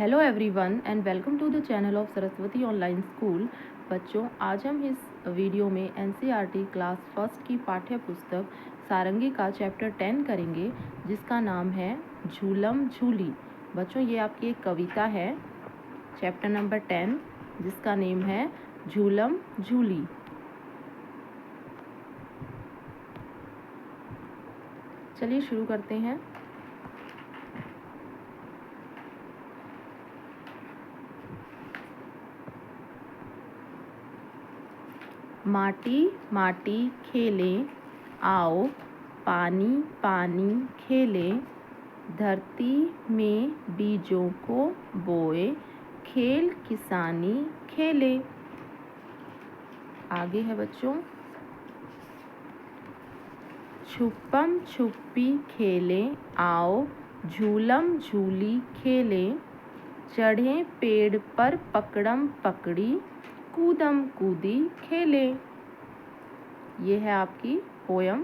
Hello everyone and welcome to the channel of Saraswati online school. बच्चों, आज हम इस वीडियो में एनसीईआरटी क्लास फर्स्ट की पाठ्य पुस्तक सारंगी का चैप्टर 10 करेंगे, जिसका नाम है झूलम झूली। बच्चों, ये आपकी एक कविता है, चैप्टर नंबर 10, जिसका नेम है झूलम झूली। चलिए शुरू करते हैं। माटी माटी खेले, आओ पानी पानी खेले, धरती में बीजों को बोए, खेल किसानी खेले। आगे है बच्चों, छुपम छुपी खेले, आओ झूलम झूली खेले, चढ़े पेड़ पर पकड़म पकड़ी, कूदम कूदी खेले। ये है आपकी पोयम।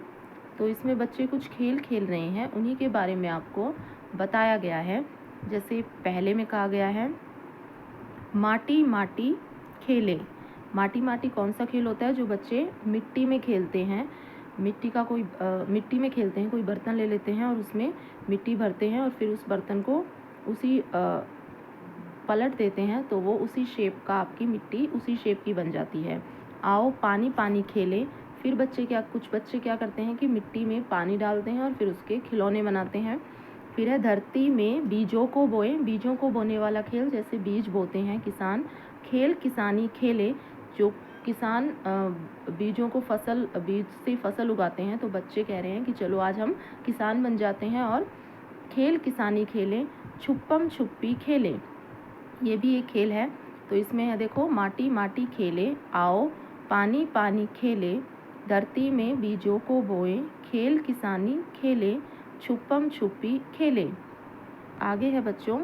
तो इसमें बच्चे कुछ खेल खेल रहे हैं, उन्हीं के बारे में आपको बताया गया है। जैसे पहले में कहा गया है, माटी माटी खेले। माटी माटी कौन सा खेल होता है? जो बच्चे मिट्टी में खेलते हैं। मिट्टी में खेलते हैं, कोई बर्तन ले लेते हैं और उसमें मिट्टी भरते हैं और फिर उस बर्तन को उसी पलट देते हैं, तो वो उसी शेप का, आपकी मिट्टी उसी शेप की बन जाती है। आओ पानी पानी खेले। फिर कुछ बच्चे क्या करते हैं कि मिट्टी में पानी डालते हैं और फिर उसके खिलौने बनाते हैं। फिर है धरती में बीजों को बोए। बीजों को बोने वाला खेल, जैसे बीज बोते हैं किसान, खेल किसानी खेले। जो किसान बीज से फसल उगाते हैं, तो बच्चे कह रहे हैं कि चलो आज हम किसान बन जाते हैं और खेल किसानी खेलें, छुपम छुपी खेले। ये भी एक खेल है। तो इसमें है, देखो, माटी माटी खेले, आओ पानी पानी खेले, धरती में बीजों को बोए, खेल किसानी खेले, छुपम छुपी खेले। आगे है बच्चों,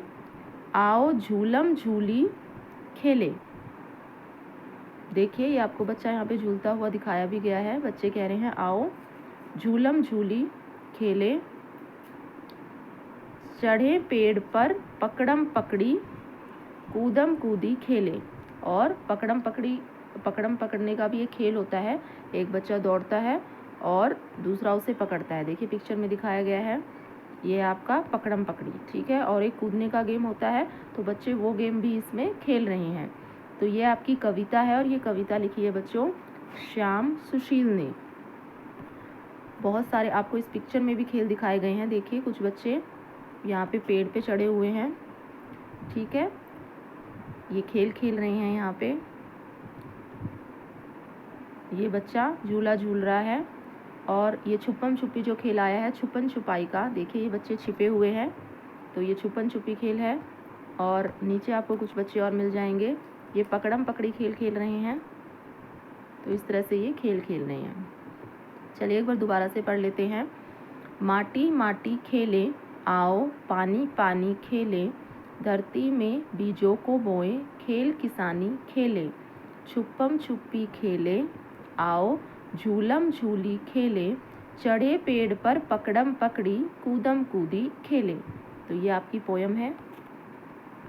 आओ झूलम झूली खेले। देखिए, ये आपको बच्चा यहाँ पे झूलता हुआ दिखाया भी गया है। बच्चे कह रहे हैं आओ झूलम झूली खेले, चढ़े पेड़ पर पकड़म पकड़ी, कूदम कूदी खेले। और पकड़म पकड़ने का भी एक खेल होता है। एक बच्चा दौड़ता है और दूसरा उसे पकड़ता है। देखिए पिक्चर में दिखाया गया है, ये आपका पकड़म पकड़ी, ठीक है। और एक कूदने का गेम होता है, तो बच्चे वो गेम भी इसमें खेल रहे हैं। तो ये आपकी कविता है और ये कविता लिखी है बच्चों श्याम सुशील ने। बहुत सारे आपको इस पिक्चर में भी खेल दिखाए गए हैं। देखिए, कुछ बच्चे यहाँ पे पेड़ पे चढ़े हुए हैं, ठीक है, ये खेल खेल रहे हैं। यहाँ पे ये बच्चा झूला झूल रहा है। और ये छुपम छुपी जो खेल आया है, छुपन छुपाई का, देखिए ये बच्चे छिपे हुए हैं, तो ये छुपन छुपी खेल है। और नीचे आपको कुछ बच्चे और मिल जाएंगे, ये पकड़म पकड़ी खेल खेल रहे हैं। तो इस तरह से ये खेल खेल रहे हैं। चलिए एक बार दोबारा से पढ़ लेते हैं। माटी माटी खेले, आओ पानी पानी खेले, धरती में बीजों को बोए, खेल किसानी खेले, छुपम छुपी खेले, आओ झूलम झूली खेले, चढ़े पेड़ पर पकड़म पकड़ी, कूदम कूदी खेले। तो ये आपकी पोयम है।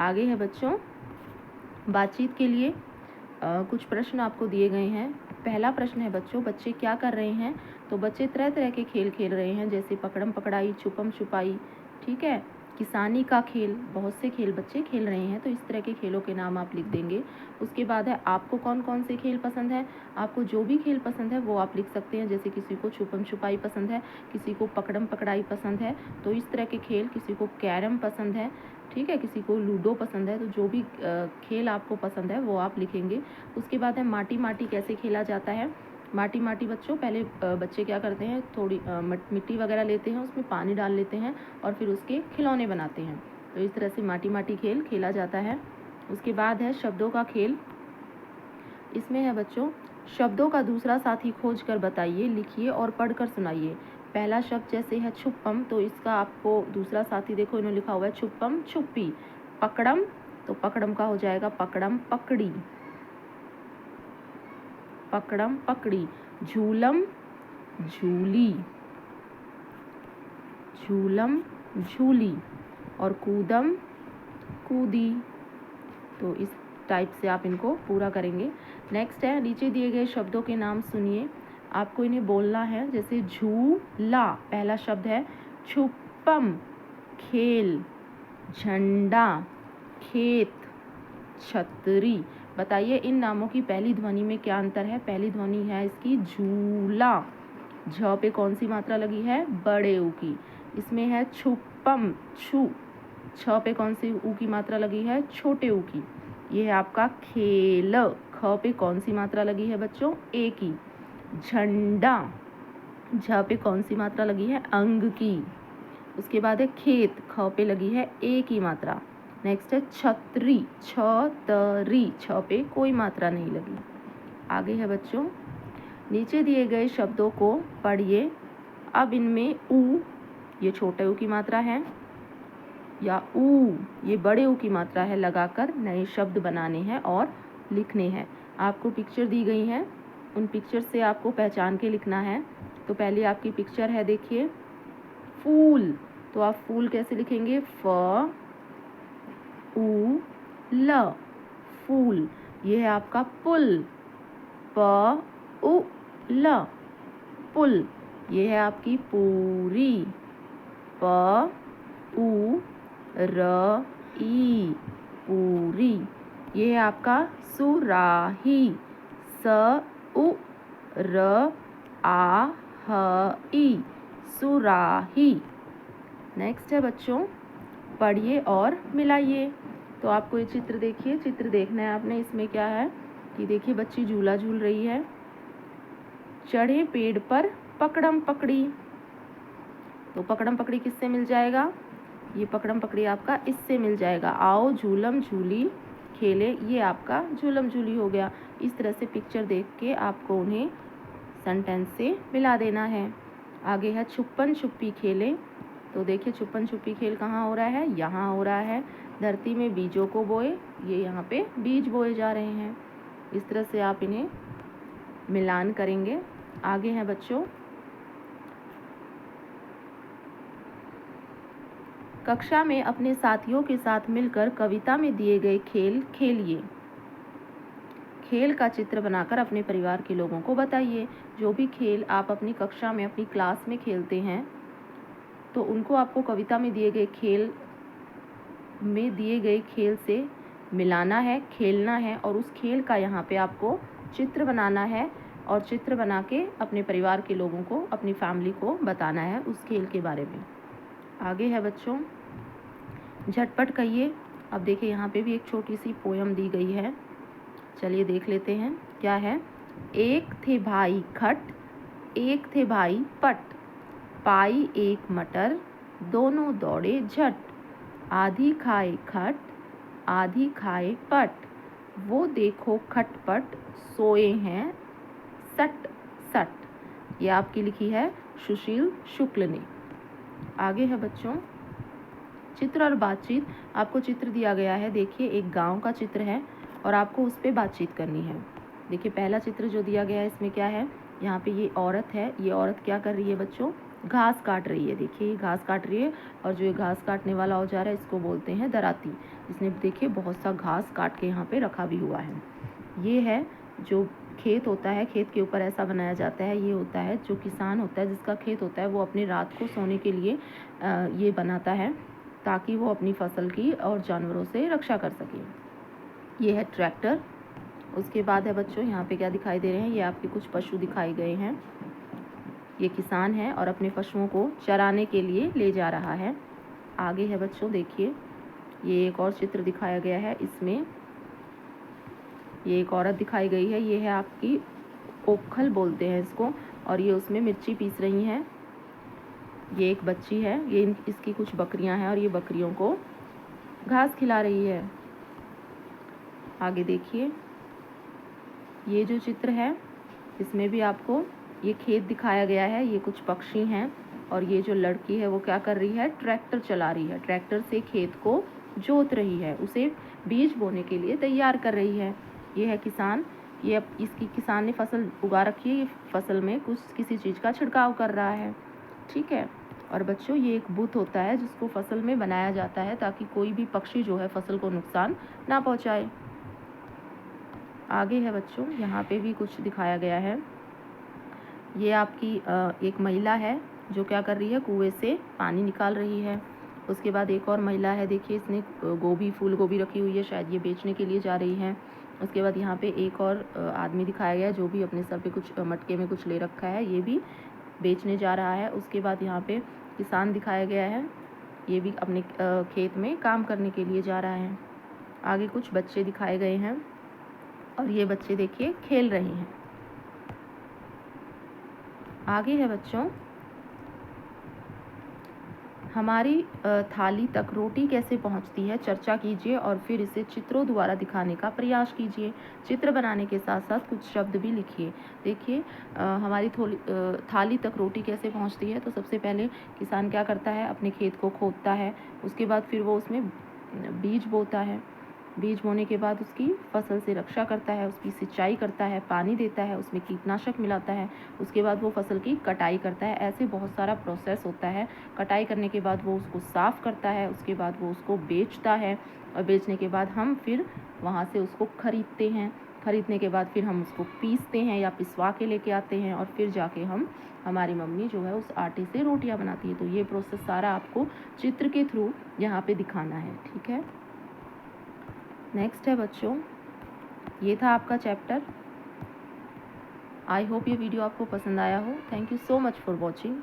आगे है बच्चों, बातचीत के लिए कुछ प्रश्न आपको दिए गए हैं। पहला प्रश्न है बच्चों, बच्चे क्या कर रहे हैं? तो बच्चे तरह तरह के खेल खेल रहे हैं, जैसे पकड़म पकड़ाई, छुपम छुपाई, ठीक है, किसानी का खेल, बहुत से खेल बच्चे खेल रहे हैं। तो इस तरह के खेलों के नाम आप लिख देंगे। उसके बाद है, आपको कौन कौन से खेल पसंद है? आपको जो भी खेल पसंद है वो आप लिख सकते हैं। जैसे किसी को छुपम छुपाई पसंद है, किसी को पकड़म पकड़ाई पसंद है, तो इस तरह के खेल, किसी को कैरम पसंद है, ठीक है, किसी को लूडो पसंद है। तो जो भी खेल आपको पसंद है वो आप लिखेंगे। उसके बाद है, माटी माटी कैसे खेला जाता है? माटी माटी बच्चों, पहले बच्चे क्या करते हैं, थोड़ी मिट्टी वगैरह लेते हैं, उसमें पानी डाल लेते हैं और फिर उसके खिलौने बनाते हैं। तो इस तरह से माटी माटी खेल खेला जाता है। उसके बाद है शब्दों का खेल। इसमें है बच्चों, शब्दों का दूसरा साथी खोज कर बताइए, लिखिए और पढ़कर सुनाइए। पहला शब्द जैसे है छुपम, तो इसका आपको दूसरा साथी, देखो इन्होंने लिखा हुआ है छुपम छुपी। पकड़म, तो पकड़म का हो जाएगा पकड़म पकड़ी, पकड़म पकड़ी। झूलम झूली, झूलम झूली। और कूदम कूदी। तो इस टाइप से आप इनको पूरा करेंगे। नेक्स्ट है, नीचे दिए गए शब्दों के नाम सुनिए, आपको इन्हें बोलना है। जैसे झूला, पहला शब्द है छुपम, खेल, झंडा, खेत, छतरी। बताइए इन नामों की पहली ध्वनि में क्या अंतर है? पहली ध्वनि है इसकी झूला, झ पे कौन सी मात्रा लगी है? बड़े ऊ की। इसमें है छुपम, छू, छ पे कौन सी ऊ की मात्रा लगी है? छोटे ऊ की। ये है आपका खेल, ख पे कौन सी मात्रा लगी है बच्चों? ए की। झंडा, झ पे कौन सी मात्रा लगी है? अंग की। उसके बाद है खेत, ख पे लगी है ए की मात्रा। नेक्स्ट है छतरी, छ तरी, छ पे कोई मात्रा नहीं लगी। आगे है बच्चों, नीचे दिए गए शब्दों को पढ़िए। अब इनमें ऊ, ये छोटे ऊ की मात्रा है, या ऊ, ये बड़े ऊ की मात्रा है, लगाकर नए शब्द बनाने हैं और लिखने हैं। आपको पिक्चर दी गई है, उन पिक्चर से आपको पहचान के लिखना है। तो पहले आपकी पिक्चर है, देखिए फूल, तो आप फूल कैसे लिखेंगे? फ ऊ ल, फूल। ये है आपका पुल, प उ ल, पुल। ये है आपकी पूरी, प उ र ई, पूरी। ये है आपका सुराही, स उ र आ ह ई, सुराही। नेक्स्ट है बच्चों, पढ़िए और मिलाइए। तो आपको ये चित्र देखिए, चित्र देखना है आपने। इसमें क्या है कि देखिए बच्ची झूला झूल रही है। चढ़े पेड़ पर पकड़म पकड़ी, तो पकड़म पकड़ी किससे मिल जाएगा? ये पकड़म पकड़ी आपका इससे मिल जाएगा। आओ झूलम झूली खेले, ये आपका झूलम झूली हो गया। इस तरह से पिक्चर देख के आपको उन्हें सेंटेंस से मिला देना है। आगे है छुपन छुपी खेले, तो देखिए छुपन छुपी खेल कहाँ हो रहा है? यहाँ हो रहा है। धरती में बीजों को बोए, ये यहाँ पे बीज बोए जा रहे हैं। इस तरह से आप इन्हें मिलान करेंगे। आगे है बच्चों, कक्षा में अपने साथियों के साथ मिलकर कविता में दिए गए खेल खेलिए। खेल का चित्र बनाकर अपने परिवार के लोगों को बताइए। जो भी खेल आप अपनी कक्षा में, अपनी क्लास में खेलते हैं, तो उनको आपको कविता में दिए गए खेल से मिलाना है, खेलना है, और उस खेल का यहाँ पे आपको चित्र बनाना है और चित्र बना के अपने परिवार के लोगों को, अपनी फैमिली को बताना है उस खेल के बारे में। आगे है बच्चों, झटपट कहिए। अब देखिए यहाँ पे भी एक छोटी सी पोयम दी गई है, चलिए देख लेते हैं क्या है। एक थे भाई खट, एक थे भाई पट, पाई एक मटर, दोनों दौड़े झट, आधी खाए खट, आधी खाए पट, वो देखो खटपट, सोए हैं सट सट। ये आपकी लिखी है सुशील शुक्ल ने। आगे है बच्चों, चित्र और बातचीत। आपको चित्र दिया गया है, देखिए एक गांव का चित्र है और आपको उस पर बातचीत करनी है। देखिए पहला चित्र जो दिया गया है, इसमें क्या है? यहाँ पे ये औरत है। ये औरत क्या कर रही है बच्चों? घास काट रही है। देखिए ये घास काट रही है, और जो ये घास काटने वाला औजार है इसको बोलते हैं दराती। इसने देखिए बहुत सा घास काट के यहाँ पे रखा भी हुआ है। ये है जो खेत होता है, खेत के ऊपर ऐसा बनाया जाता है। ये होता है जो किसान होता है, जिसका खेत होता है, वो अपनी रात को सोने के लिए ये बनाता है, ताकि वो अपनी फसल की और जानवरों से रक्षा कर सके। ये है ट्रैक्टर। उसके बाद है बच्चों, यहाँ पे क्या दिखाई दे रहे हैं? ये आपके कुछ पशु दिखाए गए हैं। ये किसान है और अपने पशुओं को चराने के लिए ले जा रहा है। आगे है बच्चों, देखिए ये एक और चित्र दिखाया गया है। इसमें ये एक औरत दिखाई गई है। ये है आपकी ओखल बोलते हैं इसको, और ये उसमें मिर्ची पीस रही हैं। ये एक बच्ची है, ये इसकी कुछ बकरियां हैं और ये बकरियों को घास खिला रही है। आगे देखिए, ये जो चित्र है इसमें भी आपको ये खेत दिखाया गया है। ये कुछ पक्षी हैं और ये जो लड़की है वो क्या कर रही है? ट्रैक्टर चला रही है। ट्रैक्टर से खेत को जोत रही है, उसे बीज बोने के लिए तैयार कर रही है। ये है किसान। ये अब इसकी किसान ने फसल उगा रखी है, ये फसल में कुछ किसी चीज़ का छिड़काव कर रहा है। ठीक है, और बच्चों ये एक बुत होता है जिसको फसल में बनाया जाता है ताकि कोई भी पक्षी जो है फसल को नुकसान ना पहुंचाए। आगे है बच्चों, यहाँ पे भी कुछ दिखाया गया है। ये आपकी एक महिला है जो क्या कर रही है, कुएं से पानी निकाल रही है। उसके बाद एक और महिला है, देखिए इसने गोभी, फूल गोभी रखी हुई है, शायद ये बेचने के लिए जा रही है। उसके बाद यहाँ पे एक और आदमी दिखाया गया है जो भी अपने सर पे कुछ मटके में कुछ ले रखा है, ये भी बेचने जा रहा है। उसके बाद यहाँ पे किसान दिखाया गया है, ये भी अपने खेत में काम करने के लिए जा रहा है। आगे कुछ बच्चे दिखाए गए हैं और ये बच्चे देखिए खेल रहे हैं। आगे है बच्चों, हमारी थाली तक रोटी कैसे पहुंचती है, चर्चा कीजिए और फिर इसे चित्रों द्वारा दिखाने का प्रयास कीजिए। चित्र बनाने के साथ साथ कुछ शब्द भी लिखिए। देखिए हमारी थाली तक रोटी कैसे पहुंचती है, तो सबसे पहले किसान क्या करता है, अपने खेत को खोदता है, उसके बाद फिर वो उसमें बीज बोता है। बीज बोने के बाद उसकी फसल से रक्षा करता है, उसकी सिंचाई करता है, पानी देता है, उसमें कीटनाशक मिलाता है। उसके बाद वो फसल की कटाई करता है। ऐसे बहुत सारा प्रोसेस होता है। कटाई करने के बाद वो उसको साफ़ करता है, उसके बाद वो उसको बेचता है और बेचने के बाद हम फिर वहाँ से उसको खरीदते हैं। खरीदने के बाद फिर हम उसको पीसते हैं या पिसवा के लेके आते हैं और फिर जाके हमारी मम्मी जो है उस आटे से रोटियां बनाती है। तो ये प्रोसेस सारा आपको चित्र के थ्रू यहाँ पे दिखाना है, ठीक है। नेक्स्ट है बच्चों, ये था आपका चैप्टर। आई होप ये वीडियो आपको पसंद आया हो। Thank you so much for watching.